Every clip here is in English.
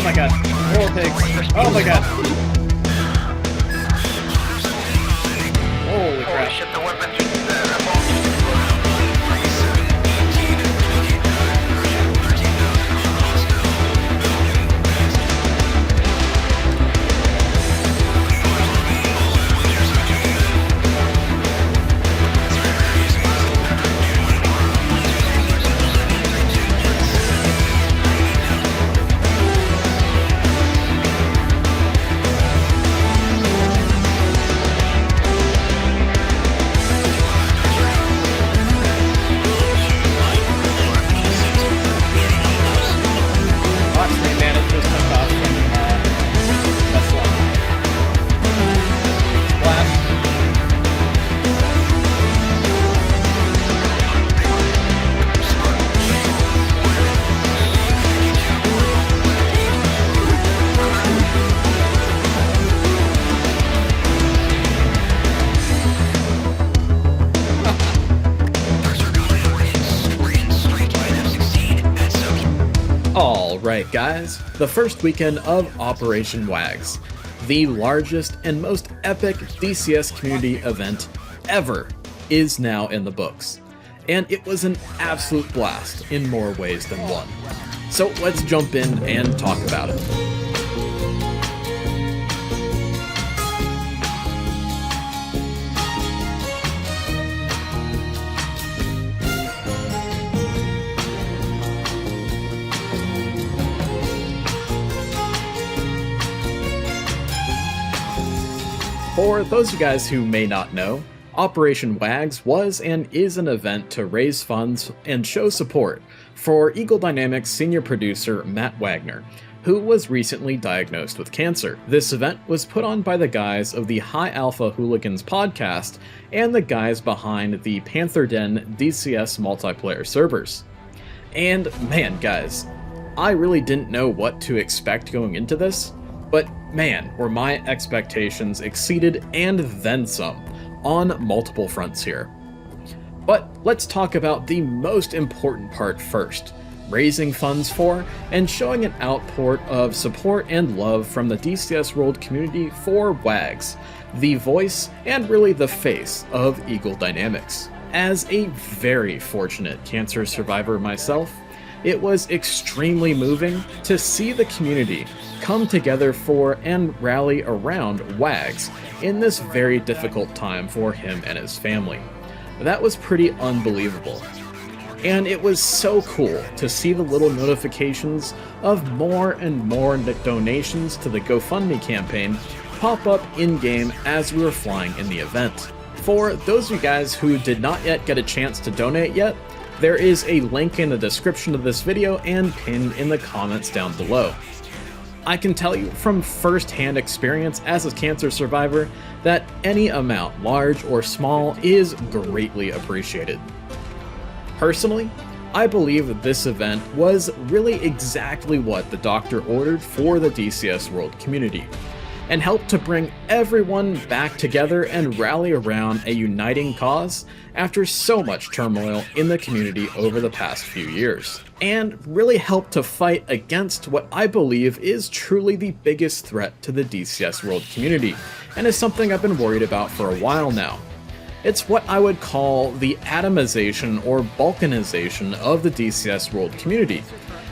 Oh my god. Roll pigs. Oh my god. Holy crap. Shit, the weapons are Alright guys, the first weekend of Operation WAGs, the largest and most epic DCS community event ever, is now in the books. And it was an absolute blast in more ways than one. So let's jump in and talk about it. For those of you guys who may not know, Operation WAGs was and is an event to raise funds and show support for Eagle Dynamics senior producer Matt Wagner, who was recently diagnosed with cancer. This event was put on by the guys of the High Alpha Hooligans Podcast and the guys behind the Panther Den DCS multiplayer servers. And man, guys, I really didn't know what to expect going into this, but man, were my expectations exceeded and then some on multiple fronts here. But let's talk about the most important part first, raising funds for and showing an outpour of support and love from the DCS World community for WAGs, the voice and really the face of Eagle Dynamics. As a very fortunate cancer survivor myself, it was extremely moving to see the community come together for and rally around WAGs in this very difficult time for him and his family. That was pretty unbelievable. And it was so cool to see the little notifications of more and more donations to the GoFundMe campaign pop up in-game as we were flying in the event. For those of you guys who did not yet get a chance to donate yet, there is a link in the description of this video and pinned in the comments down below. I can tell you from first-hand experience as a cancer survivor that any amount, large or small, is greatly appreciated. Personally, I believe that this event was really exactly what the doctor ordered for the DCS World community, and helped to bring everyone back together and rally around a uniting cause after so much turmoil in the community over the past few years, and really helped to fight against what I believe is truly the biggest threat to the DCS World community, and is something I've been worried about for a while now. It's what I would call the atomization or balkanization of the DCS World community.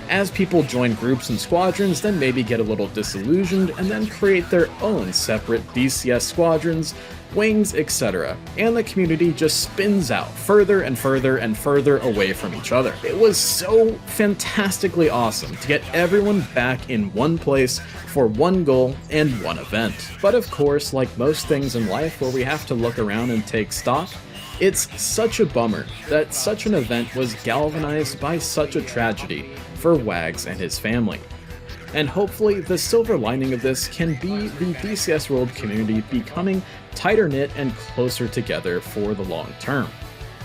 As people join groups and squadrons, then maybe get a little disillusioned and then create their own separate DCS squadrons, wings, etc. And the community just spins out further and further and further away from each other. It was so fantastically awesome to get everyone back in one place for one goal and one event. But of course, like most things in life where we have to look around and take stock, it's such a bummer that such an event was galvanized by such a tragedy for WAGs and his family. And hopefully the silver lining of this can be the DCS World community becoming tighter knit and closer together for the long term.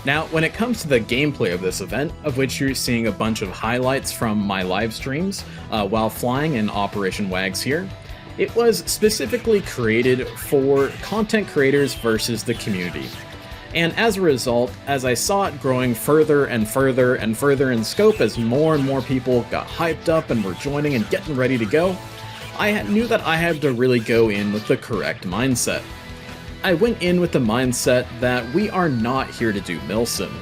Now, when it comes to the gameplay of this event, of which you're seeing a bunch of highlights from my live streams while flying in Operation WAGs here, it was specifically created for content creators versus the community. And as a result, as I saw it growing further and further and further in scope as more and more people got hyped up and were joining and getting ready to go, I knew that I had to really go in with the correct mindset. I went in with the mindset that we are not here to do milsim.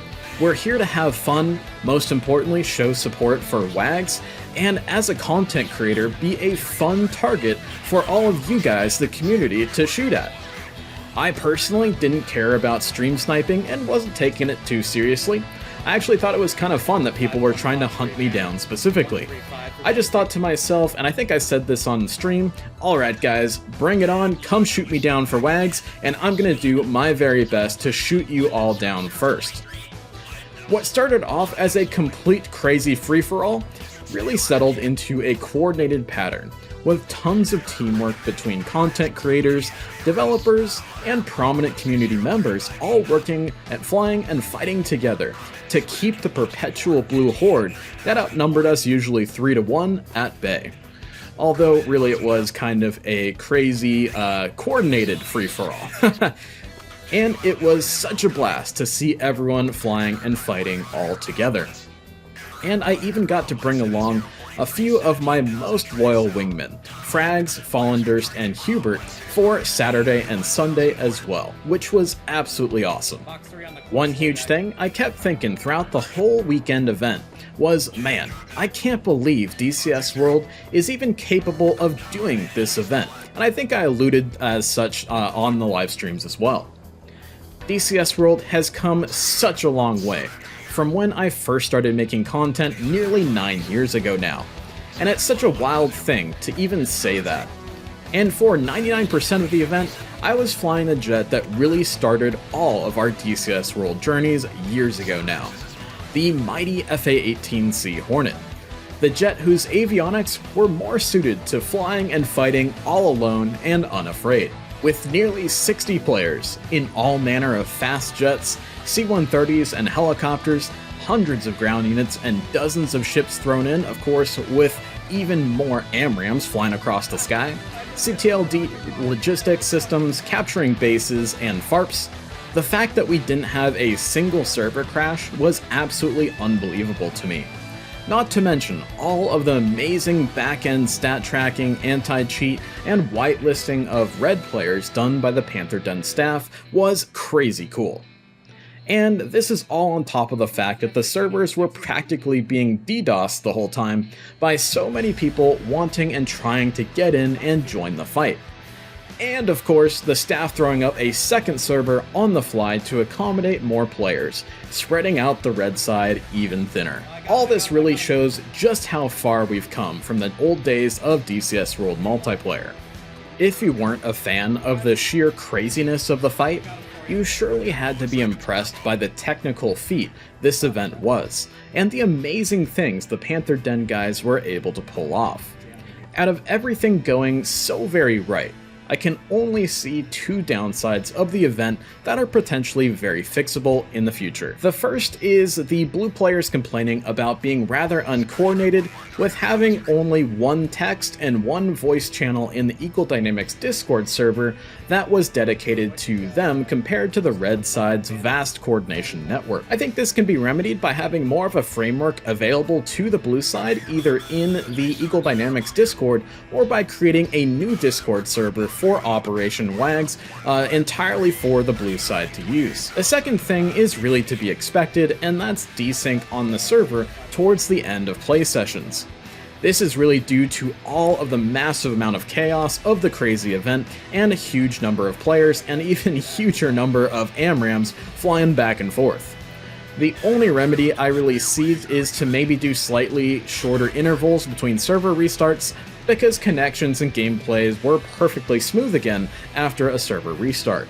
We're here to have fun, most importantly show support for WAGs, and as a content creator be a fun target for all of you guys, the community, to shoot at. I personally didn't care about stream sniping and wasn't taking it too seriously. I actually thought it was kind of fun that people were trying to hunt me down specifically. I just thought to myself, and I think I said this on stream, alright guys, bring it on, come shoot me down for WAGs, and I'm gonna do my very best to shoot you all down first. What started off as a complete crazy free-for-all really settled into a coordinated pattern, with tons of teamwork between content creators, developers, and prominent community members all working at flying and fighting together to keep the perpetual blue horde that outnumbered us usually 3-1 at bay. Although really it was kind of a crazy coordinated free-for-all. And it was such a blast to see everyone flying and fighting all together. And I even got to bring along a few of my most loyal wingmen, Frags, Fallenderst, and Hubert, for Saturday and Sunday as well, which was absolutely awesome. One huge thing I kept thinking throughout the whole weekend event was, man, I can't believe DCS World is even capable of doing this event, and I think I alluded as such on the live streams as well. DCS World has come such a long way from when I first started making content nearly 9 years ago now, and it's such a wild thing to even say that. And for 99% of the event, I was flying a jet that really started all of our DCS World journeys years ago now, the mighty FA-18C Hornet, the jet whose avionics were more suited to flying and fighting all alone and unafraid. With nearly 60 players in all manner of fast jets, C-130s and helicopters, hundreds of ground units, and dozens of ships thrown in, of course, with even more AMRAAMs flying across the sky, CTLD logistics systems capturing bases and FARPs, the fact that we didn't have a single server crash was absolutely unbelievable to me. Not to mention all of the amazing back-end stat tracking, anti-cheat, and whitelisting of red players done by the Panther Den staff was crazy cool. And this is all on top of the fact that the servers were practically being DDoSed the whole time by so many people wanting and trying to get in and join the fight. And of course, the staff throwing up a second server on the fly to accommodate more players, spreading out the red side even thinner. All this really shows just how far we've come from the old days of DCS World multiplayer. If you weren't a fan of the sheer craziness of the fight, you surely had to be impressed by the technical feat this event was, and the amazing things the Panther Den guys were able to pull off. Out of everything going so very right, I can only see two downsides of the event that are potentially very fixable in the future. The first is the blue players complaining about being rather uncoordinated with having only one text and one voice channel in the Equal Dynamics Discord server that was dedicated to them compared to the red side's vast coordination network. I think this can be remedied by having more of a framework available to the blue side either in the Equal Dynamics Discord or by creating a new Discord server for Operation WAGs entirely for the blue side to use. The second thing is really to be expected, and that's desync on the server towards the end of play sessions. This is really due to all of the massive amount of chaos of the crazy event and a huge number of players and even huger number of AMRAAMs flying back and forth. The only remedy I really see is to maybe do slightly shorter intervals between server restarts, because connections and gameplays were perfectly smooth again after a server restart.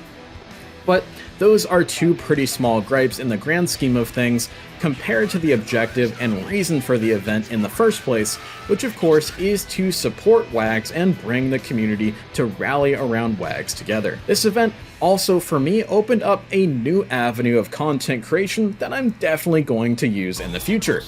But those are two pretty small gripes in the grand scheme of things compared to the objective and reason for the event in the first place, which of course is to support WAGs and bring the community to rally around WAGs together. This event also for me opened up a new avenue of content creation that I'm definitely going to use in the future.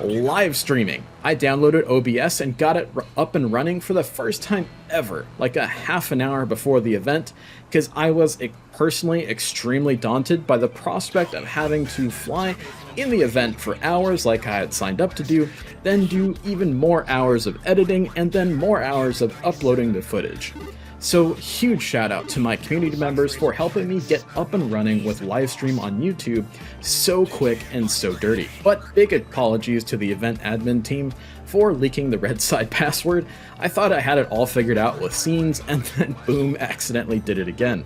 live streaming. I downloaded OBS and got it up and running for the first time ever, like a half an hour before the event, because I was personally extremely daunted by the prospect of having to fly in the event for hours like I had signed up to do, then do even more hours of editing, and then more hours of uploading the footage. So huge shout out to my community members for helping me get up and running with livestream on YouTube so quick and so dirty. But big apologies to the event admin team for leaking the red side password. I thought I had it all figured out with scenes, and then boom, accidentally did it again.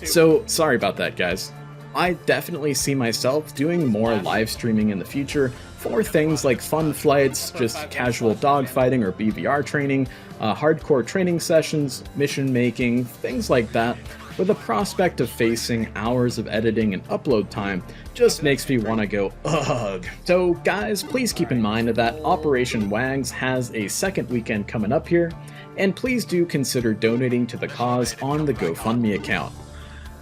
So sorry about that, guys. I definitely see myself doing more live streaming in the future for things like fun flights, just casual dogfighting or BVR training, hardcore training sessions, mission making, things like that. But the prospect of facing hours of editing and upload time just makes me want to go ugh. So guys, please keep in mind that Operation WAGS has a second weekend coming up here, and please do consider donating to the cause on the GoFundMe account.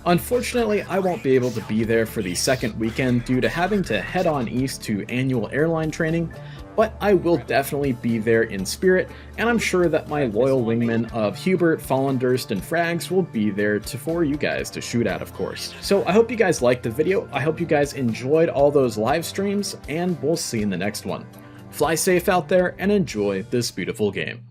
Unfortunately, I won't be able to be there for the second weekend due to having to head on east to annual airline training, but I will definitely be there in spirit, and I'm sure that my loyal wingmen of Hubert, Fallendurst, and Frags will be there for you guys to shoot at, of course. So I hope you guys liked the video, I hope you guys enjoyed all those live streams, and we'll see you in the next one. Fly safe out there and enjoy this beautiful game.